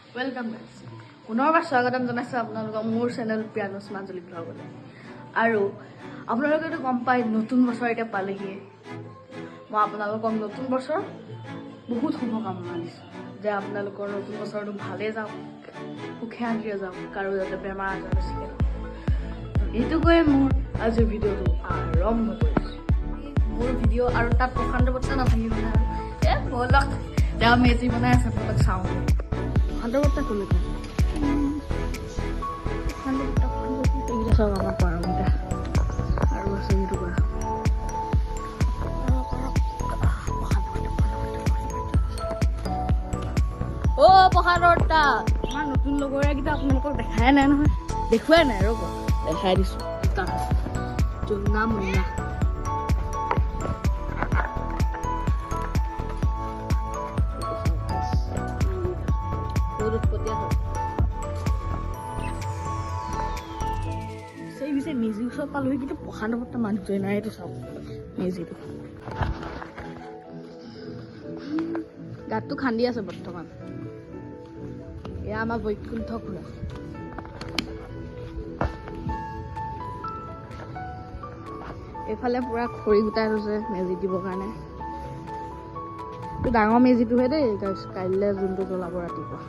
welcome guys पुनरबार स्वागतम जनाइছো আপোনালোকক মোৰ চেনেল পিয়ানোছ মাজুলী ব্লগলৈ আৰু আপোনালোকেতো গম পাই নতুন বছৰ এটা পালেহি মই আপোনালোকক নতুন বছৰ বহুত শুভকামনা দিছো যে আপোনালোকৰ নতুন বছৰটো ভালে যাওক সুখে শান্তিৰে যাওক কাৰো যাতে বেমাৰ আজাৰ বেছিকে এইটো কৈ মোৰ আজি ভিডিঅ'টো আৰম্ভ কৰিছো মোৰ ভিডিঅ' আৰু তাত প্ৰশান্ত বৰ্তা নাথাকিব না বলক তেওঁ মেজি বনাই আছে আপোনালোক চাওঁ প্ৰশান্ত বৰ্তা ক'লে सब আমাৰ পাৰমিতা আৰ আছে ইটো কৰা ও পহাৰটা আমাৰ নতুন লগৰীয়া কিটা আপোনালোকক দেখাই নাই নহয় দেখুৱাই নাই ৰ'ব দেখাই দিছো দুটা জুন্না মুন্না মেজি ওচৰত পালোহি কিন্তু প্ৰশান্ত বৰ্তা মানুহটোৱে নাই এইটো চাওক মেজিটো গাঁতটো খান্দি আছে বৰ্তমান এয়া আমাৰ বৈকুণ্ঠ খুৰা এইফালে পুৰা খৰি গোটাই থৈছে মেজি দিবৰ কাৰণে ডাঙৰ মেজিটোহে দেই কাইলৈ যোনটো জ্বলাব ৰাতিপুৱা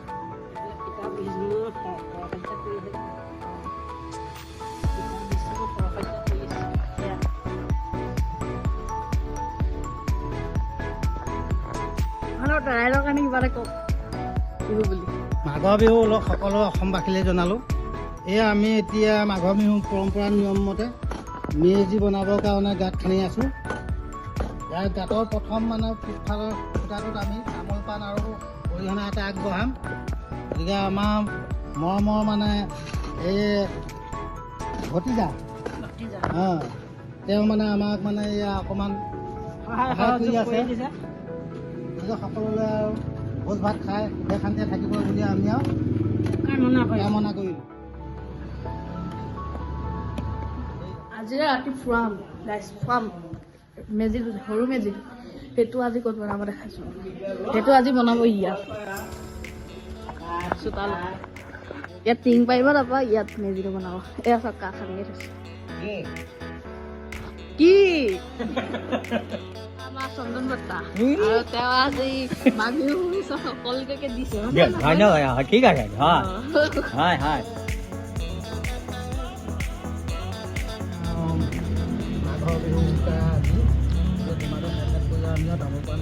মাঘৰ বিহু সকলো অসমবাসীলৈ জনালোঁ এয়া আমি এতিয়া মাঘৰ বিহু পৰম্পৰা নিয়ম মতে মেজি বনাবৰ কাৰণে গাঁত খান্দি আছোঁ ইয়াৰ গাঁতৰ প্ৰথম মানে পিছফালৰ ফুটাটোত আমি তামোল পাণ আৰু অৰিহণা এটা আগবঢ়াম গতিকে আমাৰ মৰমৰ মানে এই ভতিজা তেওঁ মানে আমাক মানে এয়া অকণমান সহায় কৰি আছে সকলোলৈ আৰু ভোজ ভাত খাই সুখে শান্তিৰে থাকিব বুলি আমি আৰু কামনা কৰিলোঁ আজি ৰাতি ফুৰাম ফুৰাম মেজিটো সৰু মেজিটো সেইটো আজি ক'ত বনাব দেখাইছোঁ সেইটো আজি বনাব ইয়াত চোতাল ইয়াত টিং পাৰিব তাৰপৰা ইয়াত মেজিটো বনাব এয়া চব কাঠ খান্দি থৈছে কি আমাৰ চন্দন বৰ্তা আৰু তেওঁ আজি মাঘ বিহু সকলোকে দিছে ঠিক আছে হয় হয় মাঘৰ বিহু আজি তোমালোক আমিও তামোল পাণ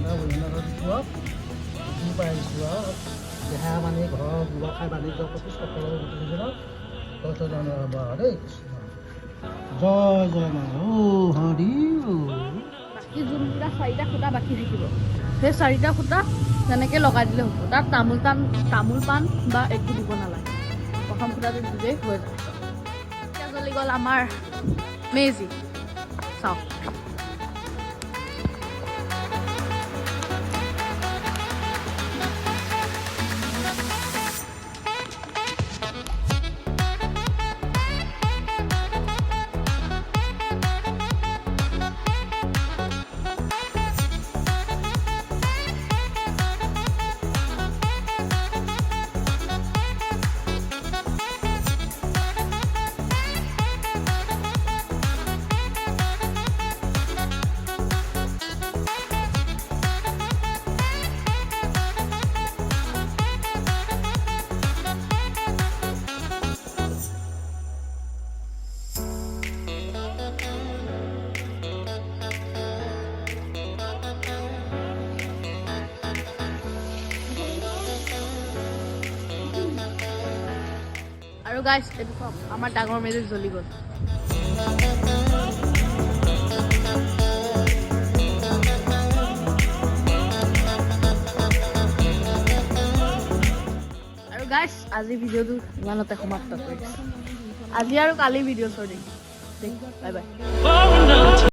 দিছোঁ আৰু পাৰিছোঁ আৰু দেহা মানে ঘৰৰ ব্যৱসায় বাণিজ্যৰ প্ৰতি সকলো হ'ব আৰু দেই জয় জয় মা হৰি বাকী যোনকেইটা চাৰিটা খুটা বাকী থাকিব সেই চাৰিটা খুটা তেনেকৈ লগাই দিলে হ'ব তাত তামোল পাণ বা একো দিব নালাগে প্ৰথম খুটাটো দিলেই হৈ যায় এতিয়া জ্বলি গ'ল আমাৰ মেজি চাওক আৰু গাইছ এইটো চাওক আমাৰ ডাঙৰ মেজি জ্বলি গ'ল আৰু গাইছ আজি ভিডিঅ'টো ইমানতে সমাপ্ত কৰিছোঁ আজি আৰু কালি ভিডিঅ' চৰ্ট বাই বাই